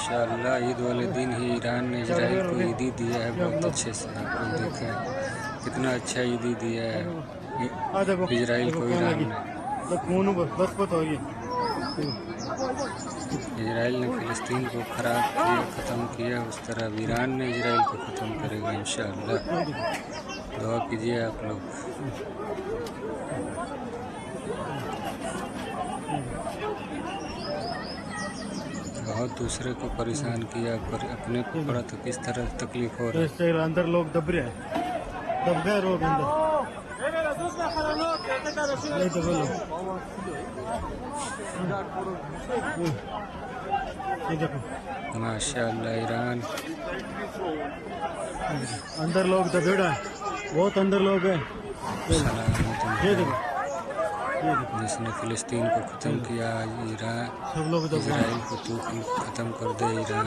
माशाअल्लाह ईद वाले दिन ही ईरान ने इजराइल को ईदी दिया है बहुत अच्छे से। आप लोग देखें कितना अच्छा ईदी दिया है इजराइल को ईरान ने। इजराइल ने फ़िलिस्तीन को ख़राब किया, ख़त्म किया, उस तरह ईरान ने इजराइल को ख़त्म करेगा इंशाअल्लाह। दुआ कीजिए आप लोग। बहुत दूसरे को परेशान किया, पर अपने को पड़ा तो किस तरह तकलीफ हो रहा है। अंदर लोग दब रहे हैं, दब गए लोग अंदर। माशाअल्लाह ईरान अंदर लोग दबेड़ा है, बहुत अंदर लोग हैं। जिसने फ़िलिस्तीन को ख़त्म किया, ईरान इजराइल को तो ख़त्म कर दे ईरान।